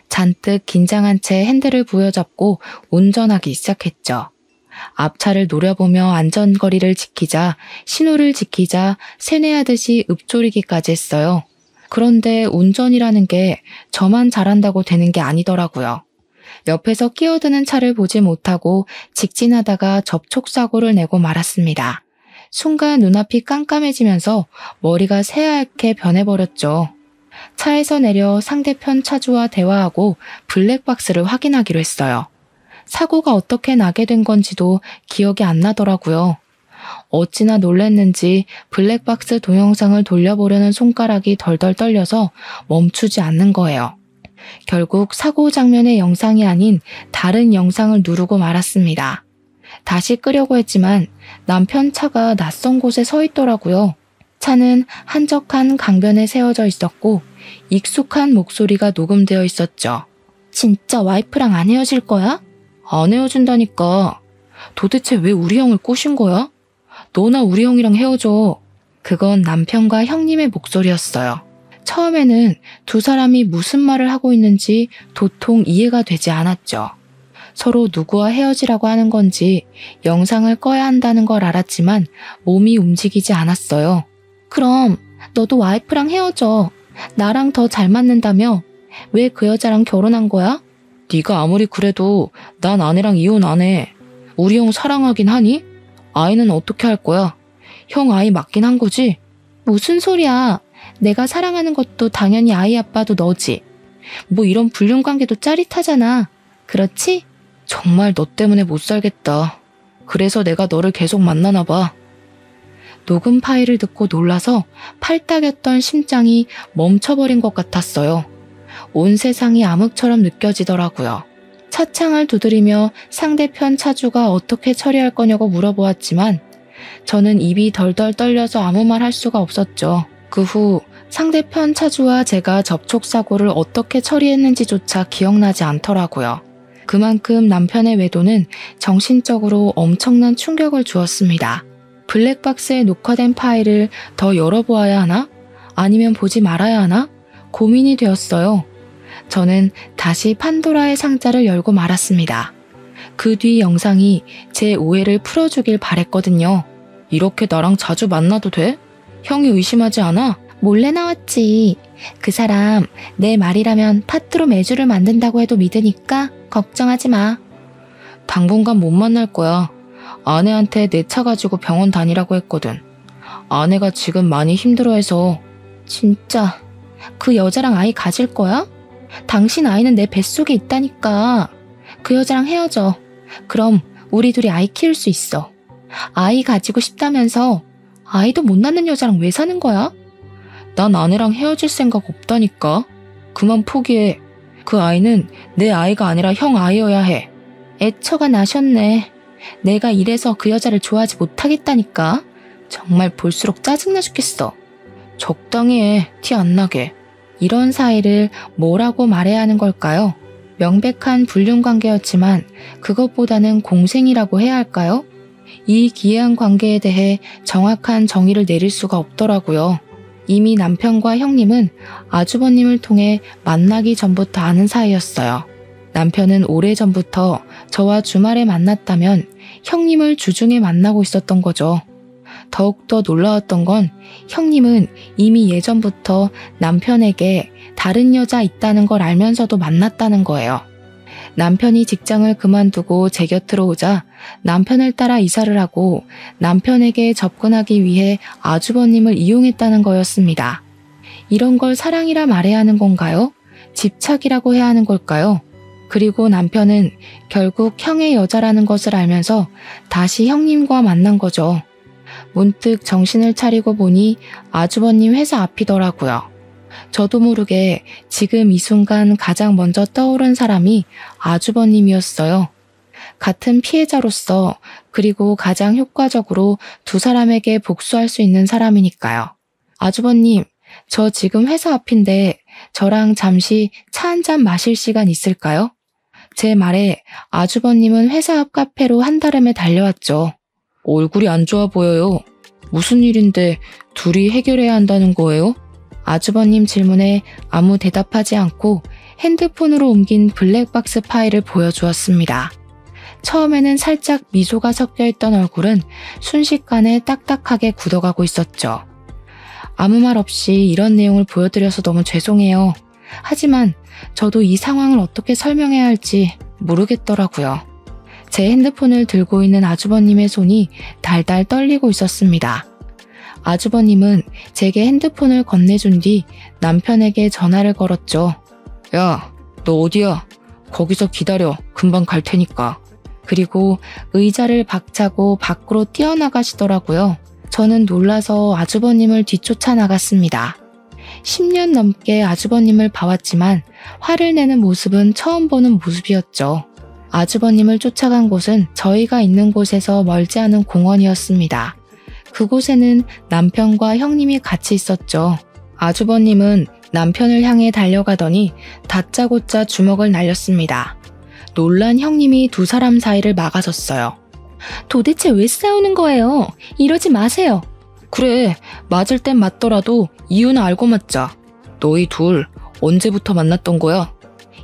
잔뜩 긴장한 채 핸들을 부여잡고 운전하기 시작했죠. 앞차를 노려보며 안전거리를 지키자, 신호를 지키자 세뇌하듯이 읊조리기까지 했어요. 그런데 운전이라는 게 저만 잘한다고 되는 게 아니더라고요. 옆에서 끼어드는 차를 보지 못하고 직진하다가 접촉사고를 내고 말았습니다. 순간 눈앞이 깜깜해지면서 머리가 새하얗게 변해버렸죠. 차에서 내려 상대편 차주와 대화하고 블랙박스를 확인하기로 했어요. 사고가 어떻게 나게 된 건지도 기억이 안 나더라고요. 어찌나 놀랐는지 블랙박스 동영상을 돌려보려는 손가락이 덜덜 떨려서 멈추지 않는 거예요. 결국 사고 장면의 영상이 아닌 다른 영상을 누르고 말았습니다. 다시 끄려고 했지만 남편 차가 낯선 곳에 서 있더라고요. 차는 한적한 강변에 세워져 있었고 익숙한 목소리가 녹음되어 있었죠. 진짜 와이프랑 안 헤어질 거야? 안 헤어진다니까. 도대체 왜 우리 형을 꼬신 거야? 너나 우리 형이랑 헤어져. 그건 남편과 형님의 목소리였어요. 처음에는 두 사람이 무슨 말을 하고 있는지 도통 이해가 되지 않았죠. 서로 누구와 헤어지라고 하는 건지 영상을 꺼야 한다는 걸 알았지만 몸이 움직이지 않았어요. 그럼 너도 와이프랑 헤어져. 나랑 더 잘 맞는다며? 왜 그 여자랑 결혼한 거야? 네가 아무리 그래도 난 아내랑 이혼 안 해. 우리 형 사랑하긴 하니? 아이는 어떻게 할 거야? 형 아이 맞긴 한 거지? 무슨 소리야. 내가 사랑하는 것도 당연히 아이 아빠도 너지. 뭐 이런 불륜관계도 짜릿하잖아. 그렇지? 정말 너 때문에 못 살겠다. 그래서 내가 너를 계속 만나나 봐. 녹음 파일을 듣고 놀라서 팔딱였던 심장이 멈춰버린 것 같았어요. 온 세상이 암흑처럼 느껴지더라고요. 차창을 두드리며 상대편 차주가 어떻게 처리할 거냐고 물어보았지만 저는 입이 덜덜 떨려서 아무 말 할 수가 없었죠. 그 후 상대편 차주와 제가 접촉사고를 어떻게 처리했는지조차 기억나지 않더라고요. 그만큼 남편의 외도는 정신적으로 엄청난 충격을 주었습니다. 블랙박스에 녹화된 파일을 더 열어보아야 하나? 아니면 보지 말아야 하나? 고민이 되었어요. 저는 다시 판도라의 상자를 열고 말았습니다. 그 뒤 영상이 제 오해를 풀어주길 바랬거든요. 이렇게 나랑 자주 만나도 돼? 형이 의심하지 않아? 몰래 나왔지. 그 사람 내 말이라면 파트로 매주를 만든다고 해도 믿으니까 걱정하지 마. 당분간 못 만날 거야. 아내한테 내 차 가지고 병원 다니라고 했거든. 아내가 지금 많이 힘들어해서. 진짜 그 여자랑 아이 가질 거야? 당신 아이는 내 뱃속에 있다니까. 그 여자랑 헤어져. 그럼 우리 둘이 아이 키울 수 있어. 아이 가지고 싶다면서 아이도 못 낳는 여자랑 왜 사는 거야? 난 아내랑 헤어질 생각 없다니까. 그만 포기해. 그 아이는 내 아이가 아니라 형 아이여야 해. 애처가 나셨네. 내가 이래서 그 여자를 좋아하지 못하겠다니까. 정말 볼수록 짜증나 죽겠어. 적당히 해. 티 안 나게. 이런 사이를 뭐라고 말해야 하는 걸까요? 명백한 불륜관계였지만 그것보다는 공생이라고 해야 할까요? 이 기이한 관계에 대해 정확한 정의를 내릴 수가 없더라고요. 이미 남편과 형님은 아주버님을 통해 만나기 전부터 아는 사이였어요. 남편은 오래전부터 저와 주말에 만났다면 형님을 주중에 만나고 있었던 거죠. 더욱더 놀라웠던 건 형님은 이미 예전부터 남편에게 다른 여자 있다는 걸 알면서도 만났다는 거예요. 남편이 직장을 그만두고 제 곁으로 오자 남편을 따라 이사를 하고 남편에게 접근하기 위해 아주버님을 이용했다는 거였습니다. 이런 걸 사랑이라 말해야 하는 건가요? 집착이라고 해야 하는 걸까요? 그리고 남편은 결국 형의 여자라는 것을 알면서 다시 형님과 만난 거죠. 문득 정신을 차리고 보니 아주버님 회사 앞이더라고요. 저도 모르게 지금 이 순간 가장 먼저 떠오른 사람이 아주버님이었어요. 같은 피해자로서 그리고 가장 효과적으로 두 사람에게 복수할 수 있는 사람이니까요. 아주버님, 저 지금 회사 앞인데 저랑 잠시 차 한잔 마실 시간 있을까요? 제 말에 아주버님은 회사 앞 카페로 한달음에 달려왔죠. 얼굴이 안 좋아 보여요. 무슨 일인데 둘이 해결해야 한다는 거예요? 아주버님 질문에 아무 대답하지 않고 핸드폰으로 옮긴 블랙박스 파일을 보여주었습니다. 처음에는 살짝 미소가 섞여있던 얼굴은 순식간에 딱딱하게 굳어가고 있었죠. 아무 말 없이 이런 내용을 보여드려서 너무 죄송해요. 하지만 저도 이 상황을 어떻게 설명해야 할지 모르겠더라고요. 제 핸드폰을 들고 있는 아주버님의 손이 달달 떨리고 있었습니다. 아주버님은 제게 핸드폰을 건네준 뒤 남편에게 전화를 걸었죠. 야, 너 어디야? 거기서 기다려. 금방 갈 테니까. 그리고 의자를 박차고 밖으로 뛰어나가시더라고요. 저는 놀라서 아주버님을 뒤쫓아 나갔습니다. 10년 넘게 아주버님을 봐왔지만 화를 내는 모습은 처음 보는 모습이었죠. 아주버님을 쫓아간 곳은 저희가 있는 곳에서 멀지 않은 공원이었습니다. 그곳에는 남편과 형님이 같이 있었죠. 아주버님은 남편을 향해 달려가더니 다짜고짜 주먹을 날렸습니다. 놀란 형님이 두 사람 사이를 막아섰어요. 도대체 왜 싸우는 거예요? 이러지 마세요. 그래, 맞을 땐 맞더라도 이유는 알고 맞자. 너희 둘 언제부터 만났던 거야?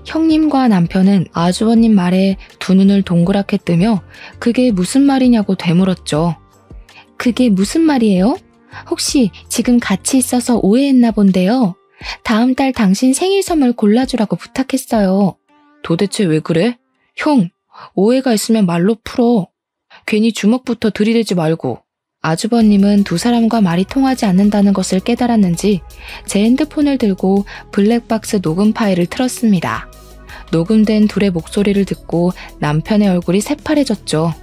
형님과 남편은 아주버님 말에 두 눈을 동그랗게 뜨며 그게 무슨 말이냐고 되물었죠. 그게 무슨 말이에요? 혹시 지금 같이 있어서 오해했나 본데요. 다음 달 당신 생일 선물 골라주라고 부탁했어요. 도대체 왜 그래? 형, 오해가 있으면 말로 풀어. 괜히 주먹부터 들이대지 말고. 아주버님은 두 사람과 말이 통하지 않는다는 것을 깨달았는지 제 핸드폰을 들고 블랙박스 녹음 파일을 틀었습니다. 녹음된 둘의 목소리를 듣고 남편의 얼굴이 새파래졌죠.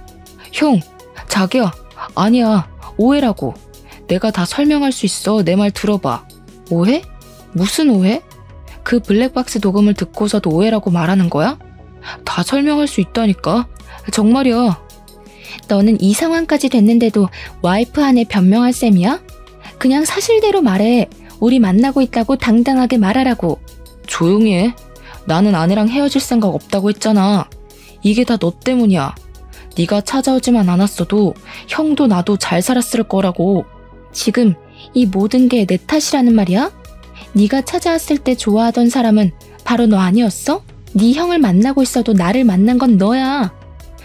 형, 자기야, 아니야, 오해라고. 내가 다 설명할 수 있어. 내 말 들어봐. 오해? 무슨 오해? 그 블랙박스 녹음을 듣고서도 오해라고 말하는 거야? 다 설명할 수 있다니까. 정말이야. 너는 이 상황까지 됐는데도 와이프 안에 변명할 셈이야? 그냥 사실대로 말해. 우리 만나고 있다고 당당하게 말하라고. 조용히 해. 나는 아내랑 헤어질 생각 없다고 했잖아. 이게 다 너 때문이야. 네가 찾아오지만 않았어도 형도 나도 잘 살았을 거라고. 지금 이 모든 게 내 탓이라는 말이야? 네가 찾아왔을 때 좋아하던 사람은 바로 너 아니었어? 네 형을 만나고 있어도 나를 만난 건 너야.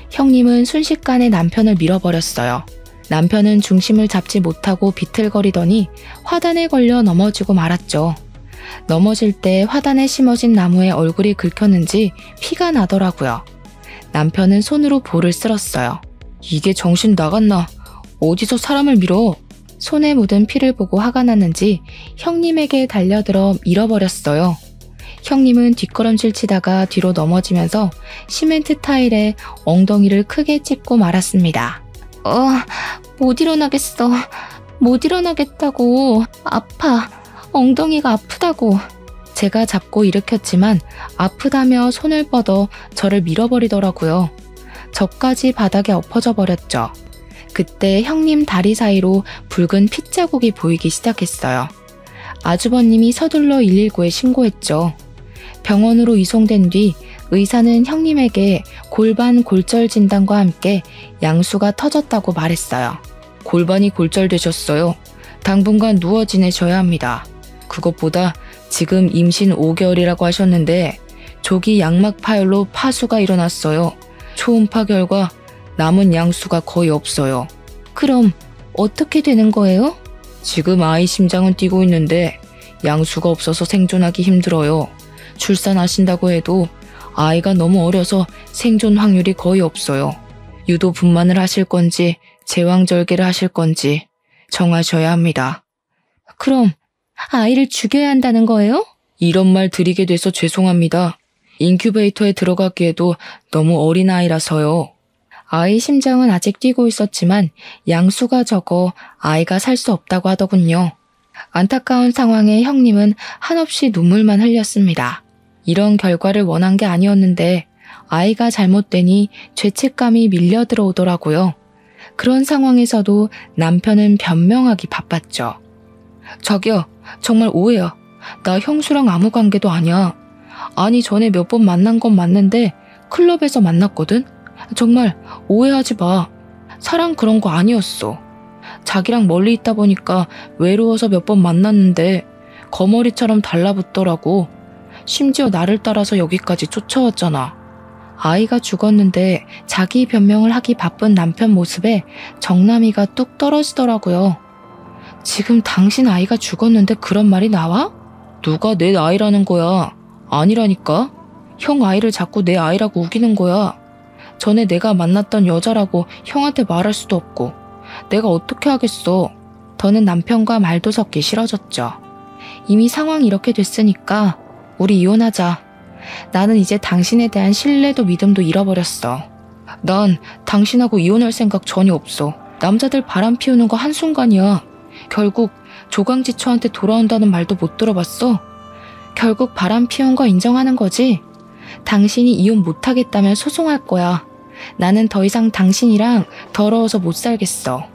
형님은 순식간에 남편을 밀어버렸어요. 남편은 중심을 잡지 못하고 비틀거리더니 화단에 걸려 넘어지고 말았죠. 넘어질 때 화단에 심어진 나무에 얼굴이 긁혔는지 피가 나더라고요. 남편은 손으로 볼을 쓸었어요. 이게 정신 나갔나? 어디서 사람을 밀어? 손에 묻은 피를 보고 화가 났는지 형님에게 달려들어 밀어버렸어요. 형님은 뒷걸음질 치다가 뒤로 넘어지면서 시멘트 타일에 엉덩이를 크게 찍고 말았습니다. 못 일어나겠어. 못 일어나겠다고. 아파. 엉덩이가 아프다고. 제가 잡고 일으켰지만 아프다며 손을 뻗어 저를 밀어버리더라고요. 저까지 바닥에 엎어져 버렸죠. 그때 형님 다리 사이로 붉은 핏자국이 보이기 시작했어요. 아주버님이 서둘러 119에 신고했죠. 병원으로 이송된 뒤 의사는 형님에게 골반 골절 진단과 함께 양수가 터졌다고 말했어요. 골반이 골절되셨어요. 당분간 누워 지내셔야 합니다. 그것보다 지금 임신 5개월이라고 하셨는데 조기 양막 파열로 파수가 일어났어요. 초음파 결과 남은 양수가 거의 없어요. 그럼 어떻게 되는 거예요? 지금 아이 심장은 뛰고 있는데 양수가 없어서 생존하기 힘들어요. 출산하신다고 해도 아이가 너무 어려서 생존 확률이 거의 없어요. 유도 분만을 하실 건지 제왕절개를 하실 건지 정하셔야 합니다. 그럼 아이를 죽여야 한다는 거예요? 이런 말 드리게 돼서 죄송합니다. 인큐베이터에 들어가기에도 너무 어린 아이라서요. 아이 심장은 아직 뛰고 있었지만 양수가 적어 아이가 살 수 없다고 하더군요. 안타까운 상황에 형님은 한없이 눈물만 흘렸습니다. 이런 결과를 원한 게 아니었는데 아이가 잘못되니 죄책감이 밀려 들어오더라고요. 그런 상황에서도 남편은 변명하기 바빴죠. 자기야, 정말 오해야. 나 형수랑 아무 관계도 아니야. 아니 전에 몇 번 만난 건 맞는데 클럽에서 만났거든? 정말 오해하지 마. 사랑 그런 거 아니었어. 자기랑 멀리 있다 보니까 외로워서 몇 번 만났는데 거머리처럼 달라붙더라고. 심지어 나를 따라서 여기까지 쫓아왔잖아. 아이가 죽었는데 자기 변명을 하기 바쁜 남편 모습에 정남이가 뚝 떨어지더라고요. 지금 당신 아이가 죽었는데 그런 말이 나와? 누가 내 아이라는 거야? 아니라니까? 형 아이를 자꾸 내 아이라고 우기는 거야. 전에 내가 만났던 여자라고 형한테 말할 수도 없고 내가 어떻게 하겠어. 더는 남편과 말도 섞기 싫어졌죠. 이미 상황이 이렇게 됐으니까 우리 이혼하자. 나는 이제 당신에 대한 신뢰도 믿음도 잃어버렸어. 난 당신하고 이혼할 생각 전혀 없어. 남자들 바람 피우는 거 한순간이야. 결국 조강지처한테 돌아온다는 말도 못 들어봤어. 결국 바람 피운 거 인정하는 거지? 당신이 이혼 못하겠다면 소송할 거야. 나는 더 이상 당신이랑 더러워서 못 살겠어.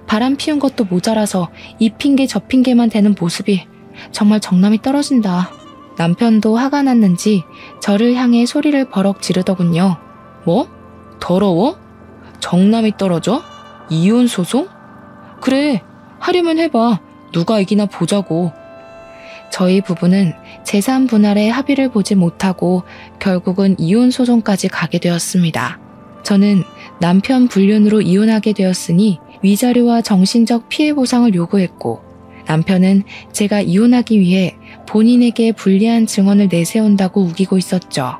바람 피운 것도 모자라서 이 핑계 저 핑계만 대는 모습이 정말 정남이 떨어진다. 남편도 화가 났는지 저를 향해 소리를 버럭 지르더군요. 뭐? 더러워? 정남이 떨어져? 이혼 소송? 그래, 하려면 해봐. 누가 이기나 보자고. 저희 부부는 재산 분할에 합의를 보지 못하고 결국은 이혼 소송까지 가게 되었습니다. 저는 남편 불륜으로 이혼하게 되었으니 위자료와 정신적 피해 보상을 요구했고 남편은 제가 이혼하기 위해 본인에게 불리한 증언을 내세운다고 우기고 있었죠.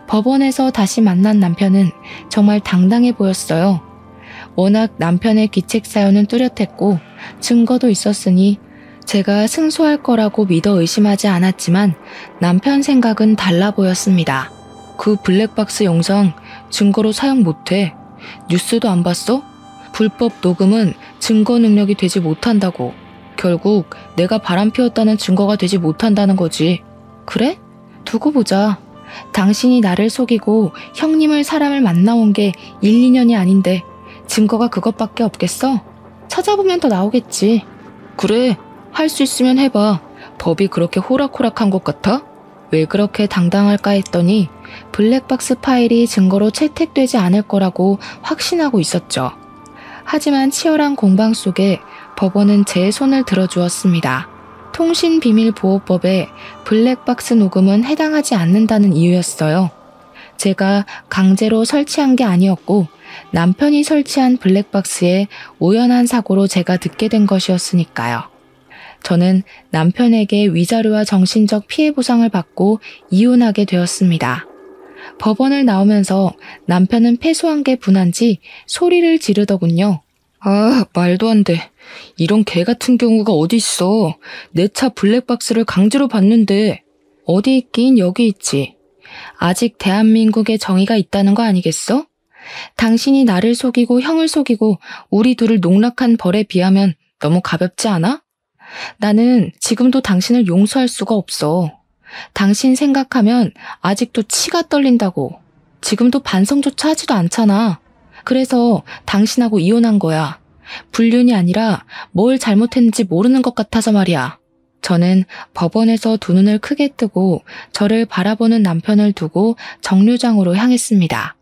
법원에서 다시 만난 남편은 정말 당당해 보였어요. 워낙 남편의 귀책 사연은 뚜렷했고 증거도 있었으니 제가 승소할 거라고 믿어 의심하지 않았지만 남편 생각은 달라 보였습니다. 그 블랙박스 영상 증거로 사용 못해. 뉴스도 안 봤어? 불법 녹음은 증거 능력이 되지 못한다고. 결국 내가 바람 피웠다는 증거가 되지 못한다는 거지. 그래? 두고 보자. 당신이 나를 속이고 형님을 사람을 만나온 게 1, 2년이 아닌데 증거가 그것밖에 없겠어? 찾아보면 더 나오겠지. 그래, 할 수 있으면 해봐. 법이 그렇게 호락호락한 것 같아? 왜 그렇게 당당할까 했더니 블랙박스 파일이 증거로 채택되지 않을 거라고 확신하고 있었죠. 하지만 치열한 공방 속에 법원은 제 손을 들어주었습니다. 통신비밀보호법에 블랙박스 녹음은 해당하지 않는다는 이유였어요. 제가 강제로 설치한 게 아니었고 남편이 설치한 블랙박스에 우연한 사고로 제가 듣게 된 것이었으니까요. 저는 남편에게 위자료와 정신적 피해 보상을 받고 이혼하게 되었습니다. 법원을 나오면서 남편은 패소한 게 분한지 소리를 지르더군요. 아, 말도 안 돼. 이런 개 같은 경우가 어디 있어. 내 차 블랙박스를 강제로 받는데. 어디 있긴 여기 있지. 아직 대한민국에 정의가 있다는 거 아니겠어? 당신이 나를 속이고 형을 속이고 우리 둘을 농락한 벌에 비하면 너무 가볍지 않아? 나는 지금도 당신을 용서할 수가 없어. 당신 생각하면 아직도 치가 떨린다고. 지금도 반성조차 하지도 않잖아. 그래서 당신하고 이혼한 거야. 불륜이 아니라 뭘 잘못했는지 모르는 것 같아서 말이야. 저는 법원에서 두 눈을 크게 뜨고 저를 바라보는 남편을 두고 정류장으로 향했습니다.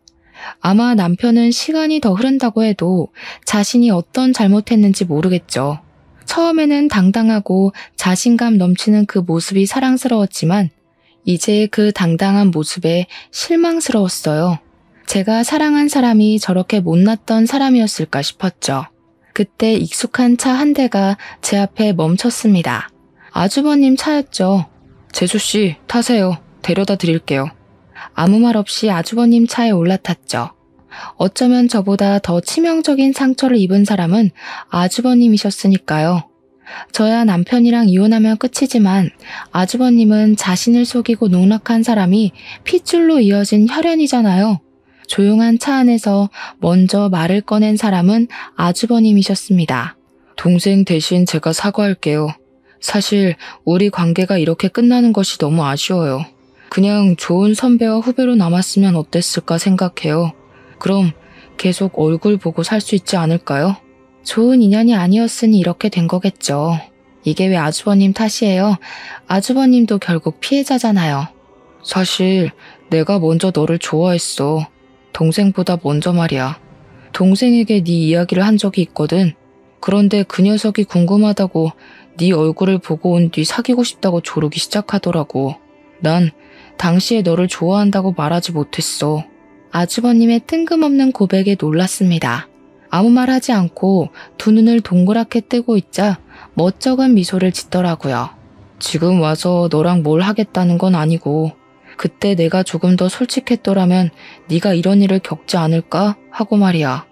아마 남편은 시간이 더 흐른다고 해도 자신이 어떤 잘못했는지 모르겠죠. 처음에는 당당하고 자신감 넘치는 그 모습이 사랑스러웠지만 이제 그 당당한 모습에 실망스러웠어요. 제가 사랑한 사람이 저렇게 못났던 사람이었을까 싶었죠. 그때 익숙한 차 한 대가 제 앞에 멈췄습니다. 아주버님 차였죠. 재수씨, 타세요. 데려다 드릴게요. 아무 말 없이 아주버님 차에 올라탔죠. 어쩌면 저보다 더 치명적인 상처를 입은 사람은 아주버님이셨으니까요. 저야 남편이랑 이혼하면 끝이지만 아주버님은 자신을 속이고 농락한 사람이 핏줄로 이어진 혈연이잖아요. 조용한 차 안에서 먼저 말을 꺼낸 사람은 아주버님이셨습니다. 동생 대신 제가 사과할게요. 사실 우리 관계가 이렇게 끝나는 것이 너무 아쉬워요. 그냥 좋은 선배와 후배로 남았으면 어땠을까 생각해요. 그럼 계속 얼굴 보고 살 수 있지 않을까요? 좋은 인연이 아니었으니 이렇게 된 거겠죠. 이게 왜 아주버님 탓이에요? 아주버님도 결국 피해자잖아요. 사실 내가 먼저 너를 좋아했어. 동생보다 먼저 말이야. 동생에게 네 이야기를 한 적이 있거든. 그런데 그 녀석이 궁금하다고 네 얼굴을 보고 온 뒤 사귀고 싶다고 조르기 시작하더라고. 난 당시에 너를 좋아한다고 말하지 못했어. 아주버님의 뜬금없는 고백에 놀랐습니다. 아무 말 하지 않고 두 눈을 동그랗게 뜨고 있자 멋쩍은 미소를 짓더라고요. 지금 와서 너랑 뭘 하겠다는 건 아니고 그때 내가 조금 더 솔직했더라면 네가 이런 일을 겪지 않을까 하고 말이야.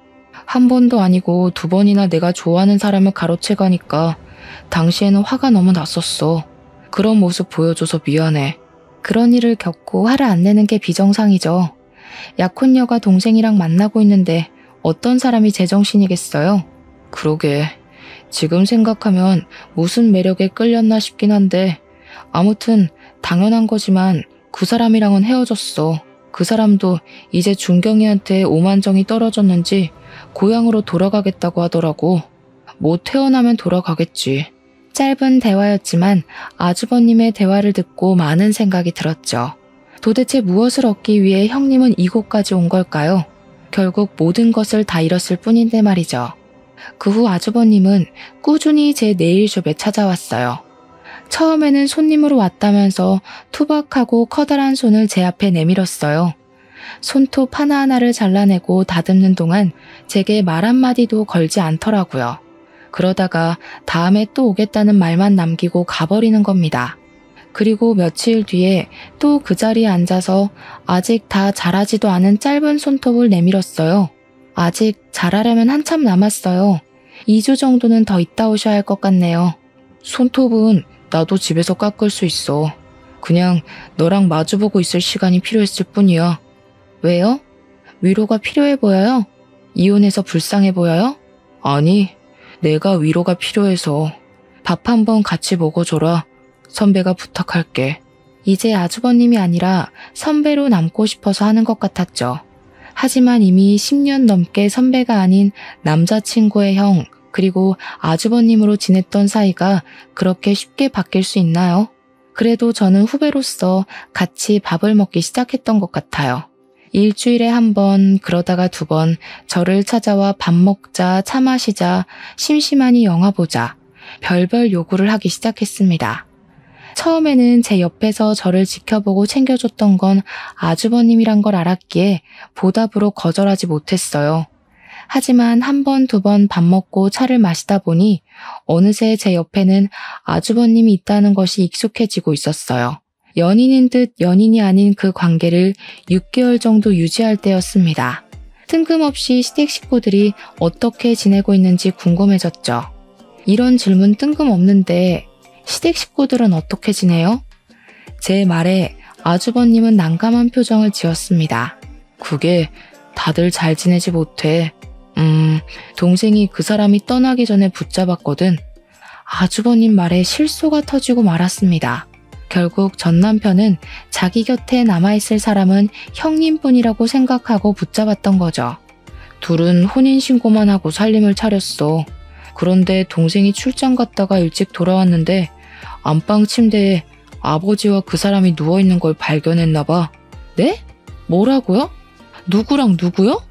한 번도 아니고 두 번이나 내가 좋아하는 사람을 가로채 가니까 당시에는 화가 너무 났었어. 그런 모습 보여줘서 미안해. 그런 일을 겪고 화를 안 내는 게 비정상이죠. 약혼녀가 동생이랑 만나고 있는데 어떤 사람이 제정신이겠어요? 그러게. 지금 생각하면 무슨 매력에 끌렸나 싶긴 한데 아무튼 당연한 거지만 그 사람이랑은 헤어졌어. 그 사람도 이제 준경이한테 오만정이 떨어졌는지 고향으로 돌아가겠다고 하더라고. 뭐 태어나면 돌아가겠지. 짧은 대화였지만 아주버님의 대화를 듣고 많은 생각이 들었죠. 도대체 무엇을 얻기 위해 형님은 이곳까지 온 걸까요? 결국 모든 것을 다 잃었을 뿐인데 말이죠. 그 후 아주버님은 꾸준히 제 네일숍에 찾아왔어요. 처음에는 손님으로 왔다면서 투박하고 커다란 손을 제 앞에 내밀었어요. 손톱 하나하나를 잘라내고 다듬는 동안 제게 말 한마디도 걸지 않더라고요. 그러다가 다음에 또 오겠다는 말만 남기고 가버리는 겁니다. 그리고 며칠 뒤에 또 그 자리에 앉아서 아직 다 자라지도 않은 짧은 손톱을 내밀었어요. 아직 자라려면 한참 남았어요. 2주 정도는 더 있다 오셔야 할 것 같네요. 손톱은 나도 집에서 깎을 수 있어. 그냥 너랑 마주보고 있을 시간이 필요했을 뿐이야. 왜요? 위로가 필요해 보여요? 이혼해서 불쌍해 보여요? 아니, 내가 위로가 필요해서. 밥 한번 같이 먹어줘라. 선배가 부탁할게. 이제 아주버님이 아니라 선배로 남고 싶어서 하는 것 같았죠. 하지만 이미 10년 넘게 선배가 아닌 남자친구의 형, 그리고 아주버님으로 지냈던 사이가 그렇게 쉽게 바뀔 수 있나요? 그래도 저는 후배로서 같이 밥을 먹기 시작했던 것 같아요. 일주일에 한 번, 그러다가 두 번 저를 찾아와 밥 먹자, 차 마시자, 심심하니 영화 보자, 별별 요구를 하기 시작했습니다. 처음에는 제 옆에서 저를 지켜보고 챙겨줬던 건 아주버님이란 걸 알았기에 보답으로 거절하지 못했어요. 하지만 한 번, 두 번 밥 먹고 차를 마시다 보니 어느새 제 옆에는 아주버님이 있다는 것이 익숙해지고 있었어요. 연인인 듯 연인이 아닌 그 관계를 6개월 정도 유지할 때였습니다. 뜬금없이 시댁 식구들이 어떻게 지내고 있는지 궁금해졌죠. 이런 질문 뜬금없는데 시댁 식구들은 어떻게 지내요? 제 말에 아주버님은 난감한 표정을 지었습니다. 그게 다들 잘 지내지 못해. 동생이 그 사람이 떠나기 전에 붙잡았거든. 아주버님 말에 실소가 터지고 말았습니다. 결국 전 남편은 자기 곁에 남아있을 사람은 형님뿐이라고 생각하고 붙잡았던 거죠. 둘은 혼인신고만 하고 살림을 차렸어. 그런데 동생이 출장 갔다가 일찍 돌아왔는데 안방 침대에 아버지와 그 사람이 누워있는 걸 발견했나 봐. 네? 뭐라고요? 누구랑 누구요?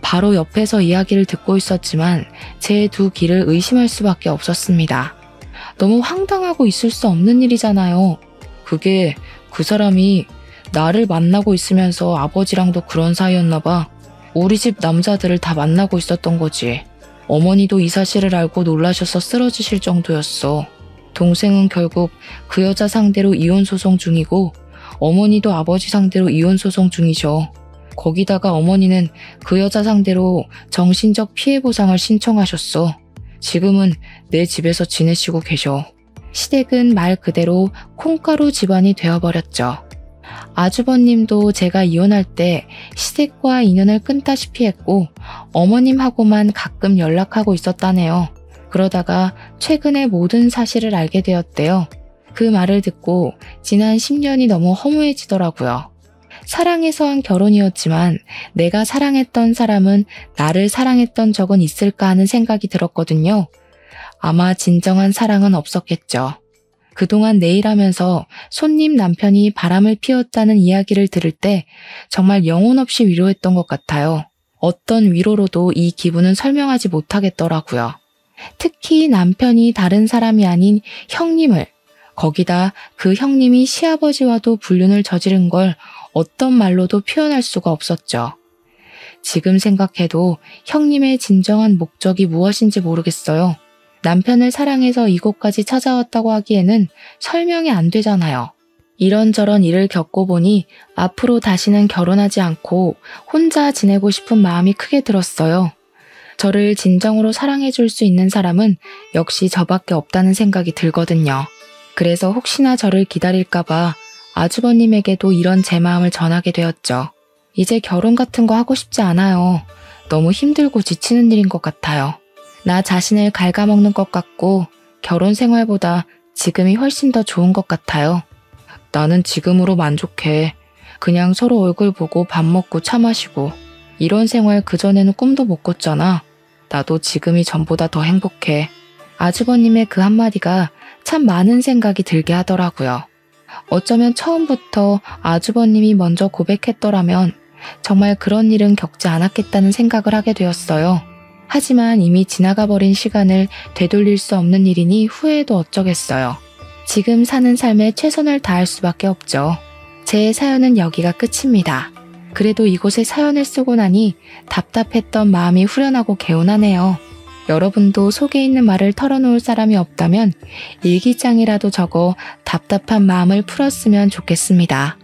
바로 옆에서 이야기를 듣고 있었지만 제 두 귀를 의심할 수밖에 없었습니다. 너무 황당하고 있을 수 없는 일이잖아요. 그게 그 사람이 나를 만나고 있으면서 아버지랑도 그런 사이였나 봐. 우리 집 남자들을 다 만나고 있었던 거지. 어머니도 이 사실을 알고 놀라셔서 쓰러지실 정도였어. 동생은 결국 그 여자 상대로 이혼 소송 중이고 어머니도 아버지 상대로 이혼 소송 중이죠. 거기다가 어머니는 그 여자 상대로 정신적 피해 보상을 신청하셨어. 지금은 내 집에서 지내시고 계셔. 시댁은 말 그대로 콩가루 집안이 되어버렸죠. 아주버님도 제가 이혼할 때 시댁과 인연을 끊다시피 했고 어머님하고만 가끔 연락하고 있었다네요. 그러다가 최근에 모든 사실을 알게 되었대요. 그 말을 듣고 지난 10년이 너무 허무해지더라고요. 사랑해서 한 결혼이었지만 내가 사랑했던 사람은 나를 사랑했던 적은 있을까 하는 생각이 들었거든요. 아마 진정한 사랑은 없었겠죠. 그동안 내 일하면서 손님 남편이 바람을 피웠다는 이야기를 들을 때 정말 영혼 없이 위로했던 것 같아요. 어떤 위로로도 이 기분은 설명하지 못하겠더라고요. 특히 남편이 다른 사람이 아닌 형님을, 거기다 그 형님이 시아버지와도 불륜을 저지른 걸 어떤 말로도 표현할 수가 없었죠. 지금 생각해도 형님의 진정한 목적이 무엇인지 모르겠어요. 남편을 사랑해서 이곳까지 찾아왔다고 하기에는 설명이 안 되잖아요. 이런저런 일을 겪어보니 앞으로 다시는 결혼하지 않고 혼자 지내고 싶은 마음이 크게 들었어요. 저를 진정으로 사랑해줄 수 있는 사람은 역시 저밖에 없다는 생각이 들거든요. 그래서 혹시나 저를 기다릴까봐 아주버님에게도 이런 제 마음을 전하게 되었죠. 이제 결혼 같은 거 하고 싶지 않아요. 너무 힘들고 지치는 일인 것 같아요. 나 자신을 갉아먹는 것 같고 결혼 생활보다 지금이 훨씬 더 좋은 것 같아요. 나는 지금으로 만족해. 그냥 서로 얼굴 보고 밥 먹고 차 마시고. 이런 생활 그전에는 꿈도 못 꿨잖아. 나도 지금이 전보다 더 행복해. 아주버님의 그 한마디가 참 많은 생각이 들게 하더라고요. 어쩌면 처음부터 아주버님이 먼저 고백했더라면 정말 그런 일은 겪지 않았겠다는 생각을 하게 되었어요. 하지만 이미 지나가 버린 시간을 되돌릴 수 없는 일이니 후회해도 어쩌겠어요. 지금 사는 삶에 최선을 다할 수밖에 없죠. 제 사연은 여기가 끝입니다. 그래도 이곳에 사연을 쓰고 나니 답답했던 마음이 후련하고 개운하네요. 여러분도 속에 있는 말을 털어놓을 사람이 없다면 일기장이라도 적어 답답한 마음을 풀었으면 좋겠습니다.